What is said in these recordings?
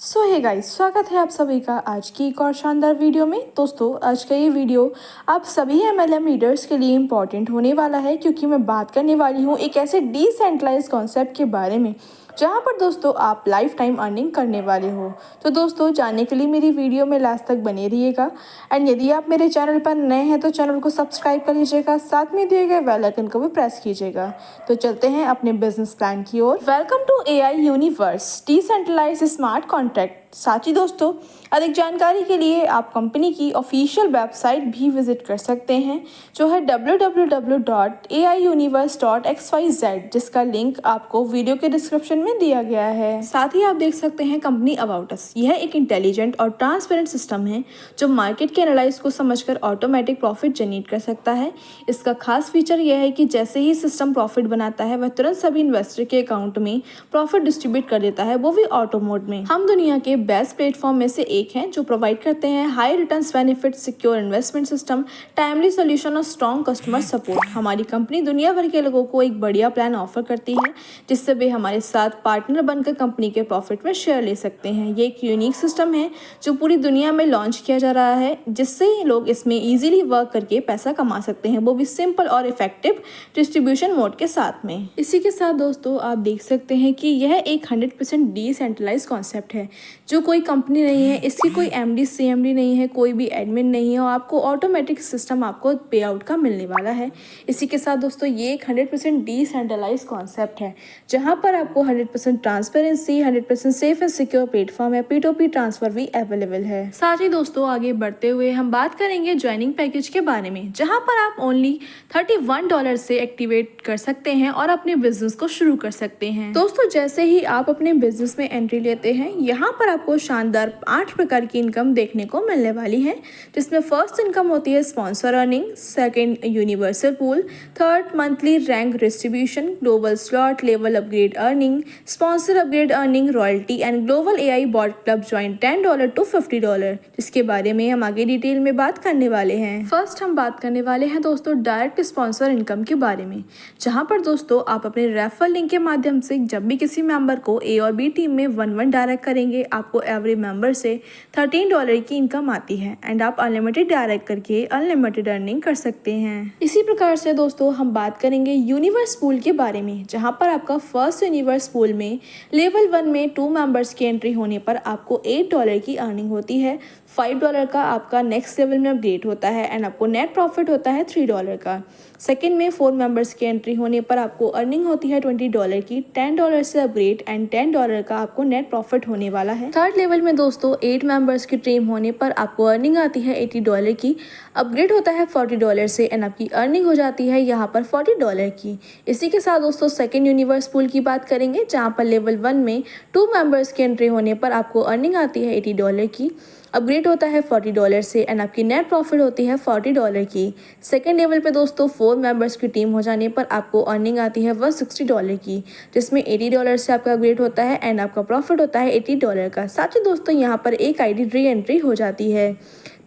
सो hey guys, स्वागत है आप सभी का आज की एक और शानदार वीडियो में। दोस्तों, आज का ये वीडियो आप सभी MLM लीडर्स के लिए इम्पॉर्टेंट होने वाला है, क्योंकि मैं बात करने वाली हूँ एक ऐसे डिसेंट्रलाइज कॉन्सेप्ट के बारे में जहाँ पर दोस्तों आप लाइफ टाइम अर्निंग करने वाले हो। तो दोस्तों, जानने के लिए मेरी वीडियो में लास्ट तक बने रहिएगा। एंड यदि आप मेरे चैनल पर नए हैं तो चैनल को सब्सक्राइब कर लीजिएगा, साथ में दिए गए बेल आइकन को भी प्रेस कीजिएगा। तो चलते हैं अपने बिजनेस प्लान की ओर। Welcome to AI universe decentralize smart contract. साथ ही दोस्तों, अधिक जानकारी के लिए आप कंपनी की ऑफिशियल वेबसाइट भी विजिट कर सकते हैं, जो है www.aiuniverse.xyz, जिसका लिंक आपको वीडियो के डिस्क्रिप्शन में दिया गया है। साथ ही आप देख सकते हैं कंपनी अबाउट अस। यह एक इंटेलिजेंट और ट्रांसपेरेंट सिस्टम है जो मार्केट के एनालाइज को समझकर ऑटोमेटिक प्रॉफिट जनरेट कर सकता है। इसका खास फीचर यह है कि जैसे ही सिस्टम प्रॉफिट बनाता है, वह तुरंत सभी इन्वेस्टर के अकाउंट में प्रॉफिट डिस्ट्रीब्यूट कर देता है, वो भी ऑटो मोड में। हम दुनिया के बेस्ट प्लेटफॉर्म में से एक हैं जो प्रोवाइड करते हैं high returns, benefit, secure investment system, timely solution और स्ट्रॉन्ग कस्टमर सपोर्ट। हमारी कंपनी दुनिया भर के लोगों को एक बढ़िया प्लान ऑफर करती है, जिससे वे हमारे साथ पार्टनर बनकर कंपनी के प्रॉफिट में शेयर ले सकते हैं। ये एक यूनिक सिस्टम है जो पूरी दुनिया में लॉन्च किया जा रहा है, जिससे लोग इसमें ईजिली वर्क करके पैसा कमा सकते हैं, वो भी सिंपल और इफेक्टिव डिस्ट्रीब्यूशन मोड के साथ में। इसी के साथ दोस्तों, आप देख सकते हैं कि यह एक 100% डिसेंट्रलाइज कॉन्सेप्ट है, जो कोई कंपनी नहीं है, इसकी कोई MD CMD नहीं है, कोई भी एडमिन नहीं है, और आपको ऑटोमेटिक सिस्टम आपको पे आउट का मिलने वाला है। इसी के साथ दोस्तों, ये एक 100% डिसेंट्रलाइज कॉन्सेप्ट है, जहां पर आपको 100% transparency, 100% safe and secure platform है, P2P ट्रांसफर भी अवेलेबल है। साथ ही दोस्तों, आगे बढ़ते हुए हम बात करेंगे ज्वाइनिंग पैकेज के बारे में, जहां पर आप ओनली $31 से एक्टिवेट कर सकते हैं और अपने बिजनेस को शुरू कर सकते हैं। दोस्तों, जैसे ही आप अपने बिजनेस में एंट्री लेते हैं, यहाँ पर आपको शानदार 8 प्रकार की इनकम देखने को मिलने वाली है, जिसमें फर्स्ट इनकम होती है sponsor earning, second universal pool, third monthly rank distribution, global slot, level upgrade earning, sponsor upgrade earning, royalty and global AI bot club join $10 to $50, जिसके बारे में हम आगे डिटेल में बात करने वाले हैं। फर्स्ट हम बात करने वाले हैं दोस्तों डायरेक्ट स्पॉन्सर इनकम के बारे में, जहां पर दोस्तों आप अपने रेफरल लिंक के माध्यम से जब भी किसी मेंबर को A और B टीम में 1-1 डायरेक्ट करेंगे, आपको एवरी मेंबर से $13 की इनकम आती है, एंड आप अनलिमिटेड डायरेक्ट करके अनलिमिटेड अर्निंग कर सकते हैं। इसी प्रकार से दोस्तों, हम बात करेंगे यूनिवर्स पूल के बारे में, जहां पर आपका फर्स्ट यूनिवर्स पूल में लेवल 1 में 2 मेंबर्स की एंट्री होने पर आपको $8 की अर्निंग होती है, $5 का आपका नेक्स्ट लेवल में अपडेट होता है, एंड आपको नेट प्रॉफिट होता है $3 का। सेकंड में 4 मेंबर्स की एंट्री होने पर आपको अर्निंग होती है $20 की, $10 से अपग्रेड एंड $10 का आपको नेट प्रॉफिट होने वाला है। थर्ड लेवल में दोस्तों 8 मेंबर्स की टीम होने पर आपको अर्निंग आती है $80 की, अपग्रेड होता है $40 से, एंड आपकी अर्निंग हो जाती है यहाँ पर $40 की। इसी के साथ दोस्तों सेकंड यूनिवर्स पूल की बात करेंगे, जहाँ पर लेवल 1 में 2 मेंबर्स की एंट्री होने पर आपको अर्निंग आती है $80 की, अपग्रेड होता है $40 से, एंड आपकी नेट प्रॉफिट होती है $40 की। सेकेंड लेवल पे दोस्तों 4 मेंबर्स की टीम हो जाने पर आपको अर्निंग आती है $160 की, जिसमें $80 से आपका अपग्रेड होता है, एंड आपका प्रॉफिट होता है $80 का। साथ ही दोस्तों, यहाँ पर एक ID री एंट्री हो जाती है।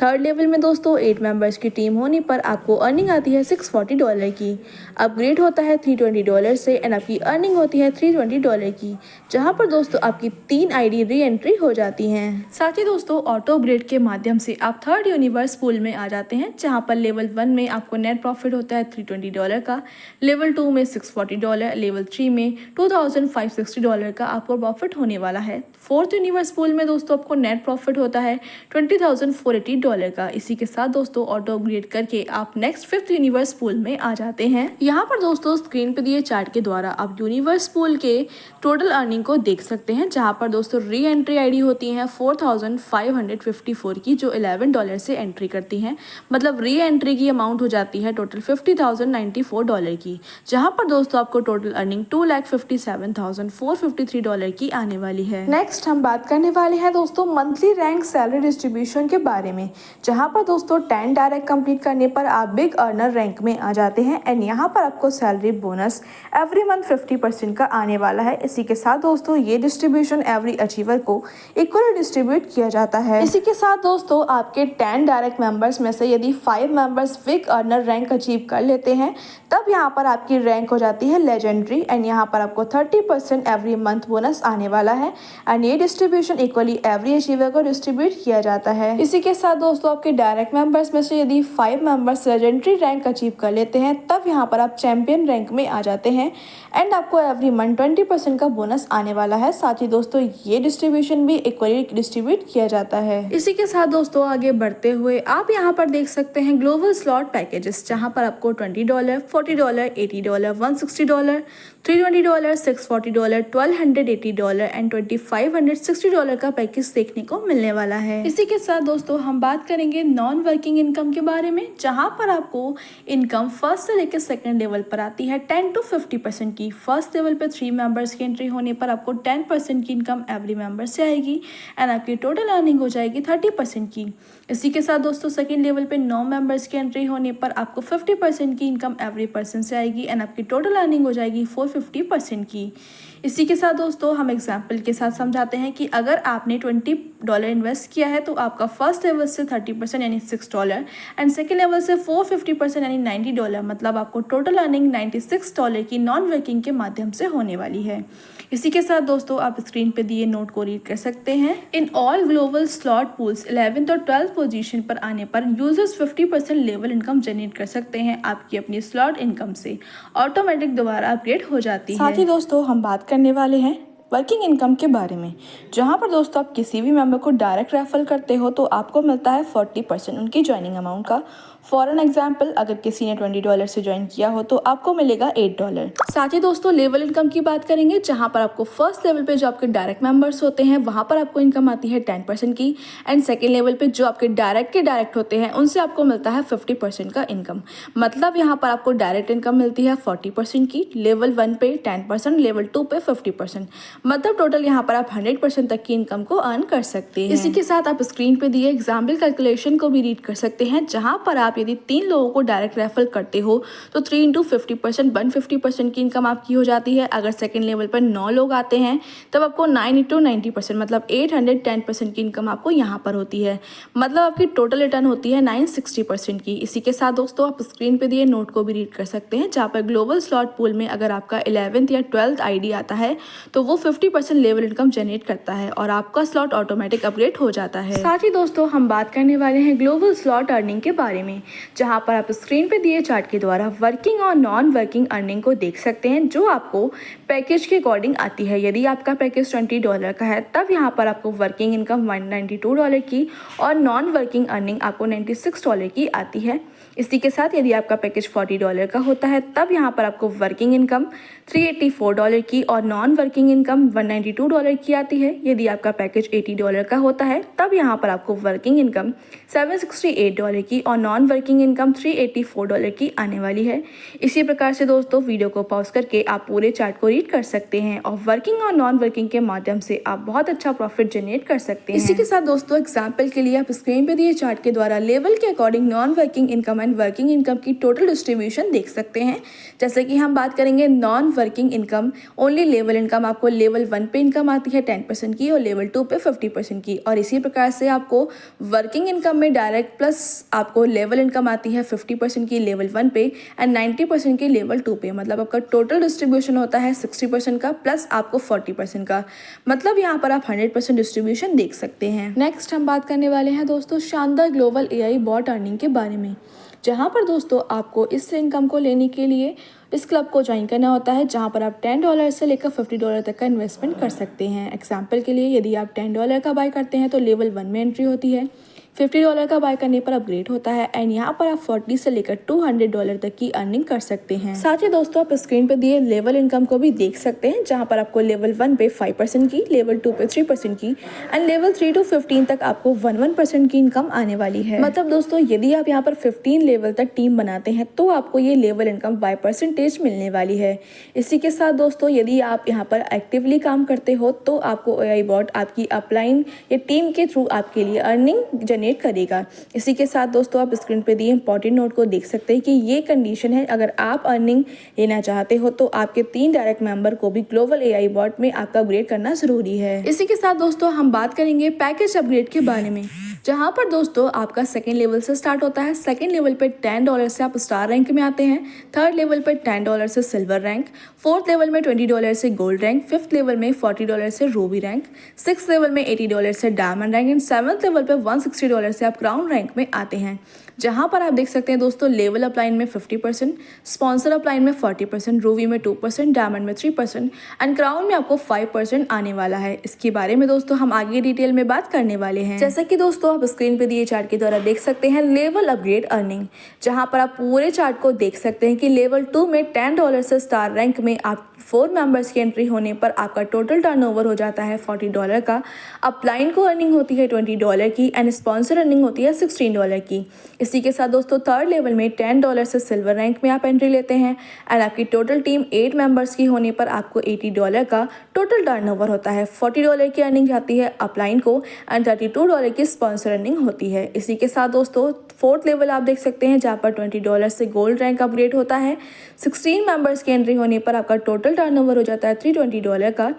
थर्ड लेवल में दोस्तों 8 मेंबर्स की टीम होने पर आपको अर्निंग आती है $640 की, अपग्रेड होता है $320 से, एंड आपकी अर्निंग होती है $320 की, जहां पर दोस्तों आपकी 3 ID री एंट्री हो जाती हैं। साथ ही दोस्तों, ऑटो अपग्रेड के माध्यम से आप थर्ड यूनिवर्स पूल में आ जाते हैं, जहां पर लेवल 1 में आपको नेट प्रॉफिट होता है $320 का, लेवल 2 में $640, लेवल 3 में $2560 का आपको प्रॉफिट होने वाला है। फोर्थ यूनिवर्स पूल में दोस्तों आपको नेट प्रॉफिट होता है $20,480 का। इसी के साथ दोस्तों ऑटो अपग्रेड करके आप नेक्स्ट फिफ्थ यूनिवर्स पूल में आ जाते हैं। यहाँ पर दोस्तों स्क्रीन पे दिए चार्ट के द्वारा आप यूनिवर्स पूल के टोटल अर्निंग को देख सकते हैं, जहाँ पर दोस्तों री एंट्री ID होती है 4554 की, जो $11 से एंट्री करती हैं, मतलब री एंट्री की अमाउंट हो जाती है टोटल $50,094 की, जहाँ पर दोस्तों आपको टोटल अर्निंग $2,57,453 की आने वाली है। नेक्स्ट हम बात करने वाले हैं दोस्तों मंथली रैंक सैलरी डिस्ट्रीब्यूशन के बारे में, जहाँ पर दोस्तों 10 डायरेक्ट कंप्लीट करने पर आप बिग अर्नर रैंक में आ जाते हैं एंड यहाँ पर आपको सैलरी बोनस एवरी मंथ 50% का आने वाला है। इसी के साथ दोस्तों ये डिस्ट्रीब्यूशन एवरी अचीवर को इक्वली डिस्ट्रीब्यूट किया जाता है। इसी के साथ दोस्तों आपके 10 डायरेक्ट मेंबर्स में से यदि 5 members big earner rank achieve कर लेते हैं तब यहाँ पर आपकी रैंक हो जाती है लेजेंडरी एंड यहाँ पर आपको 30% एवरी मंथ बोनस आने वाला है एंड ये डिस्ट्रीब्यूशन इक्वली एवरी अचीवर को डिस्ट्रीब्यूट किया जाता है। इसी के साथ दोस्तों आपके डायरेक्ट मेंबर्स में से यदि 5 मेंबर्स लेजेंडरी रैंक अचीव कर लेते हैं तब यहाँ पर आप चैंपियन रैंक में आ जाते हैं एंड आपको एवरी मंथ 20% का बोनस आने वाला है। साथ ही दोस्तों ये डिस्ट्रीब्यूशन भी इक्वली डिस्ट्रीब्यूट किया जाता है। इसी के साथ दोस्तों आगे बढ़ते हुए आप यहाँ पर देख सकते हैं ग्लोबल स्लॉट पैकेजेस, जहाँ पर आपको $20, $40, $80, $160, $320, $640, $1280 एंड $2560 का पैकेज देखने को मिलने वाला है। इसी के साथ दोस्तों हम बात करेंगे नॉन वर्किंग इनकम के बारे में, जहाँ पर आपको इनकम फर्स्ट से लेकर सेकंड लेवल पर आती है 10 to 50% की। फर्स्ट लेवल पे 3 मेंबर्स की एंट्री होने पर आपको 10% की इनकम एवरी मेंबर से आएगी एंड आपकी टोटल अर्निंग हो जाएगी 30% की। इसी के साथ दोस्तों सेकंड लेवल पे 9 मेंबर्स की एंट्री होने पर आपको 50% की इनकम एवरी पर्सन से आएगी एंड आपकी टोटल अर्निंग हो जाएगी 450% की। इसी के साथ दोस्तों हम एग्जाम्पल के साथ समझाते हैं कि अगर आपने $20 इन्वेस्ट किया है तो आपका फर्स्ट लेवल से 30% यानी $6 एंड सेकेंड लेवल से 450% यानी $90, मतलब आपको टोटल अर्निंग $96 की नॉन वर्किंग के माध्यम से होने वाली है। इसी के साथ दोस्तों आप स्क्रीन पे दिए नोट को रीड कर सकते हैं। In all global slot pools 11th और 12th पोजीशन पर आने पर यूजर्स 50% लेवल इनकम जनरेट कर सकते हैं आपकी अपनी स्लॉट इनकम से, ऑटोमेटिक दोबारा अपग्रेड हो जाती है। साथ ही दोस्तों हम बात करने वाले हैं वर्किंग इनकम के बारे में, जहां पर दोस्तों आप किसी भी मेंबर को डायरेक्ट रेफर करते हो तो आपको मिलता है 40% उनकी ज्वाइनिंग अमाउंट का। फॉर एन एग्जाम्पल अगर किसी ने $20 से ज्वाइन किया हो तो आपको मिलेगा $8। साथ ही दोस्तों लेवल इनकम की बात करेंगे, जहां पर आपको फर्स्ट लेवल पे जो आपके डायरेक्ट मेंबर्स होते हैं वहां पर आपको इनकम आती है 10% की एंड सेकेंड लेवल पे जो आपके डायरेक्ट होते हैं उनसे आपको मिलता है 50% का इनकम। मतलब यहाँ पर आपको डायरेक्ट इनकम मिलती है 40% की, लेवल 1 पे 10%, लेवल 2 पे 50%, मतलब टोटल यहाँ पर आप 100% तक की इनकम को अर्न कर सकते हैं। इसी के साथ आप स्क्रीन पे दिए एग्जाम्पल कैलकुलेशन को भी रीड कर सकते हैं, जहां पर आप यदि 3 लोगों को डायरेक्ट रेफर करते हो तो 3 into 50% 150% की इनकम आपकी हो जाती है। अगर सेकंड लेवल पर 9 लोग आते हैं तब आपको 9 into 90% मतलब 810% की इनकम आपको यहाँ पर होती है, मतलब आपकी टोटल रिटर्न होती है 960% की। इसी के साथ दोस्तों आप स्क्रीन पे दिए नोट को भी रीड कर सकते हैं, जहाँ पर ग्लोबल स्लॉट पूल में अगर आपका 11th या 12th ID आता है तो वो 50% लेवल इनकम जनरेट करता है और आपका स्लॉट ऑटोमेटिक अपग्रेड हो जाता है। साथ ही दोस्तों हम बात करने वाले हैं ग्लोबल स्लॉट अर्निंग के बारे में, जहां पर आप स्क्रीन पे दिए चार्ट के द्वारा वर्किंग और नॉन वर्किंग अर्निंग को देख सकते हैं, जो आपको पैकेज के अकॉर्डिंग आती है। यदि आपका पैकेज $20 का है तब यहाँ पर आपको वर्किंग इनकम $192 की और नॉन वर्किंग अर्निंग आपको $96 की आती है। इसी के साथ यदि आपका पैकेज $40 का होता है तब यहाँ पर आपको वर्किंग इनकम $384 की और नॉन वर्किंग इनकम $192 की आती है। यदि आपका पैकेज $80 का होता है तब यहाँ पर आपको वर्किंग इनकम $768 की और नॉन वर्किंग इनकम $384 की आने वाली है। इसी प्रकार से दोस्तों वीडियो को पॉज करके आप पूरे चार्ट को रीड कर सकते हैं और वर्किंग और नॉन वर्किंग के माध्यम से आप बहुत अच्छा प्रॉफिट जनरेट कर सकते हैं। इसी के साथ दोस्तों एग्जाम्पल के लिए आप स्क्रीन पे दिए चार्ट के द्वारा लेवल के according non working income and working income की टोटल डिस्ट्रीब्यूशन देख सकते हैं। जैसे कि हम बात करेंगे non working income, only level income आपको लेवल 1 पे इनकम आती है 10% की और लेवल 2 पे 50% की, और इसी प्रकार से आपको वर्किंग इनकम में डायरेक्ट प्लस आपको लेवल इनकम आती है 50% की लेवल 1 पे एंड 90% की लेवल 2 पे, मतलब आपका टोटल डिस्ट्रीब्यूशन होता है 60% का प्लस आपको 40% का, मतलब यहाँ पर आप 100% डिस्ट्रीब्यूशन देख सकते हैं। नेक्स्ट हम बात करने वाले हैं दोस्तों शानदार ग्लोबल AI बॉट अर्निंग के बारे में, जहाँ पर दोस्तों आपको इस इनकम को लेने के लिए इस क्लब को ज्वाइन करना होता है, जहाँ पर आप $10 से लेकर $50 तक का इन्वेस्टमेंट कर सकते हैं। एग्जाम्पल के लिए यदि आप $10 का बाय करते हैं तो लेवल 1 में एंट्री होती है, $50 का बाय करने पर अपग्रेड होता है एंड यहाँ पर आप 40 से लेकर $200 तक की अर्निंग कर सकते हैं। साथ ही दोस्तों आप स्क्रीन पर दिए लेवल इनकम को भी देख सकते हैं, जहाँ पर आपको लेवल 1 पे 5% की, लेवल 2 पे 3% की एंड लेवल 3 to 15 तक आपको 1% की इनकम आने वाली है। मतलब दोस्तों यदि आप यहाँ पर 15 लेवल तक टीम बनाते हैं तो आपको ये लेवल इनकम बाय परसेंटेज मिलने वाली है। इसी के साथ दोस्तों यदि आप यहाँ पर एक्टिवली काम करते हो तो आपको AI बॉट आपकी अपलाइन या टीम के थ्रू आपके लिए अर्निंग टर्मिनेट करेगा। इसी के साथ दोस्तों आप स्क्रीन पे दिए इंपॉर्टेंट नोट को देख सकते हैं कि ये कंडीशन है, अगर आप अर्निंग लेना चाहते हो तो आपके 3 डायरेक्ट मेंबर को भी ग्लोबल AI बॉट में आपका अपग्रेड करना जरूरी है। इसी के साथ दोस्तों हम बात करेंगे पैकेज अपग्रेड के बारे में, जहां पर दोस्तों आपका सेकंड लेवल से स्टार्ट होता है। सेकंड लेवल पे $10 से आप स्टार रैंक में आते हैं। थर्ड लेवल पे $10 से सिल्वर रैंक, फोर्थ लेवल में $20 से गोल्ड रैंक, फिफ्थ लेवल में $40 से रूबी रैंक, सिक्स लेवल में $80 से diamond rank and seventh level पे $160 से आप क्राउन रैंक में आते हैं। जहां पर आप देख सकते हैं दोस्तों लेवल अपलाइन में 50%, स्पॉन्सर अपलाइन में 40%, रूबी में 2%, डायमंड में 3% एंड क्राउन में आपको 5% आने वाला है। इसके बारे में दोस्तों हम आगे डिटेल में बात करने वाले हैं। जैसा कि दोस्तों आप स्क्रीन पे दिए चार्ट के द्वारा देख सकते हैं लेवल अपग्रेड अर्निंग, जहां पर आप पूरे चार्ट को देख सकते हैं कि लेवल 2 में $10 से स्टार रैंक में आप 4 मेंबर्स की एंट्री होने पर आपका टोटल टर्नओवर हो जाता है $40 का। अपलाइन को अर्निंग होती है $20 की एंड स्पॉन्सर अर्निंग होती है $16 की। इसी के साथ दोस्तों थर्ड लेवल में $10 से सिल्वर रैंक में आप एंट्री लेते हैं एंड आपकी टोटल टीम 8 मेंबर्स की होने पर आपको $80 का टोटल टर्नओवर होता है। $40 की अर्निंग जाती है अपलाइन को एंड $32 की स्पॉन्सर अर्निंग होती है। इसी के साथ दोस्तों फोर्थ लेवल आप देख सकते हैं जहाँ पर $20 से गोल्ड रैंक अपग्रेड होता है। 16 मेंबर्स की एंट्री होने पर आपका टोटल टर्नओवर हो जाता है $320 का।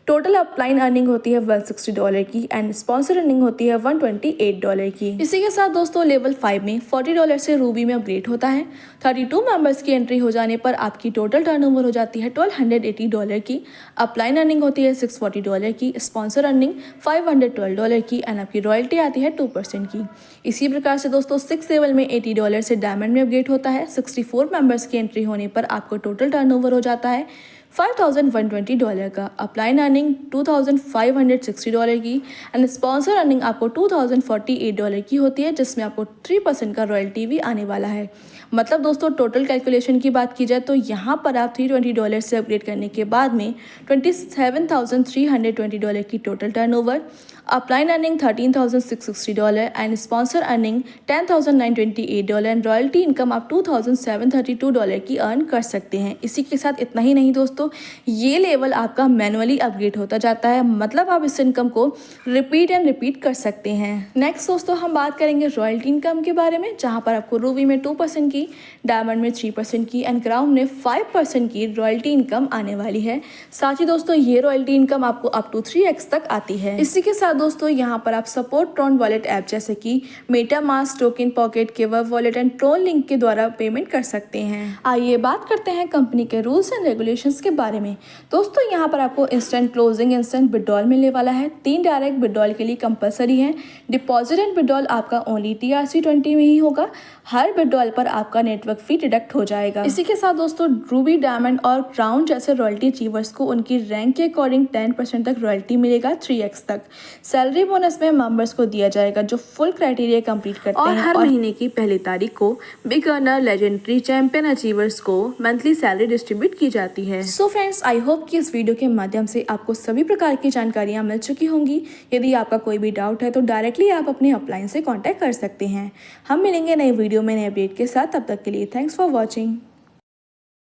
टोटल अपलाइन अर्निंग होती है $160 की एंड स्पॉन्सर अर्निंग होती है $128 की। इसी के साथ दोस्तों लेवल 5 में $40 से रूबी में अपग्रेड होता है। 32 मेंबर्स की एंट्री हो जाने पर आपकी टोटल टर्नओवर हो जाती है $1280 की। अपलाइन अर्निंग होती है $640 की, स्पॉन्सर अर्निंग $512 की एंड आपकी रॉयल्टी आती है 2% की। इसी प्रकार से दोस्तों 6 लेवल में $80 से डायमंड में अपग्रेड होता है। 64 मेंबर्स की एंट्री होने पर आपको टोटल टर्नओवर हो जाता है $5120 का। अपलाइन अर्निंग $2560 की एंड स्पॉन्सर अर्निंग आपको $2048 की होती है, जिसमें आपको 3% का रॉयल्टी भी आने वाला है। मतलब दोस्तों टोटल कैलकुलेशन की बात की जाए तो यहाँ पर आप $320 से अपग्रेड करने के बाद में $27,320 की total turnover, upline earning $13,660 and sponsor earning $10,928 and royalty income आप $2,732 की अर्न कर सकते हैं। इसी के साथ इतना ही नहीं दोस्तों, ये लेवल आपका मैनुअली अपग्रेड होता जाता है, मतलब आप इस इनकम को रिपीट कर सकते हैं। नेक्स्ट दोस्तों हम बात करेंगे रॉयल्टी इनकम के बारे में, जहाँ पर आपको रूबी में 2% की, डायमंड में 3% की एंड क्राउन में 5% की रॉयल्टी इनकम आने वाली है। साथ ही दोस्तों ये रॉयल्टी इनकम आपको अप टू 3x तक आती है। इसी के साथ दोस्तों यहाँ पर आप सपोर्ट ट्रॉन वॉलेट ऐप जैसे कि मेटामास्क, टोकन पॉकेट, केवर वॉलेट एंड ट्रोन लिंक के द्वारा पेमेंट कर सकते हैं। आइए बात करते हैं कंपनी के रूल्स एंड रेगुलेशंस के बारे में। दोस्तों यहाँ पर आपको इंस्टेंट क्लोजिंग, इंस्टेंट विड्रॉल मिलने वाला है। 3 डायरेक्ट विड्रॉल के लिए कंपलसरी है। डिपॉजिट एंड विड्रॉल आपका ओनली TRC20 में ही होगा। हर विड्रॉल पर आपका नेटवर्क फी डिडक्ट हो जाएगा। इसी के साथ दोस्तों रूबी, डायमंड और क्राउन जैसे रॉयल्टी अचीवर्स को उनकी रैंक के अकॉर्डिंग 10% तक रॉयल्टी मिलेगा 3x तक। सैलरी बोनस में मेंबर्स को दिया जाएगा जो फुल क्राइटेरिया कंप्लीट करते हैं। हर महीने की पहली तारीख को big earner, legendary, champion achievers को मंथली सैलरी डिस्ट्रीब्यूट की जाती है। सो फ्रेंड्स, आई होप कि इस वीडियो के माध्यम से आपको सभी प्रकार की जानकारियां मिल चुकी होंगी। यदि आपका कोई भी डाउट है तो डायरेक्टली आप अपने अपलाइन से कॉन्टैक्ट कर सकते हैं। हम मिलेंगे नए वीडियो में नए अपडेट के साथ। तब तक के लिए थैंक्स फॉर वॉचिंग।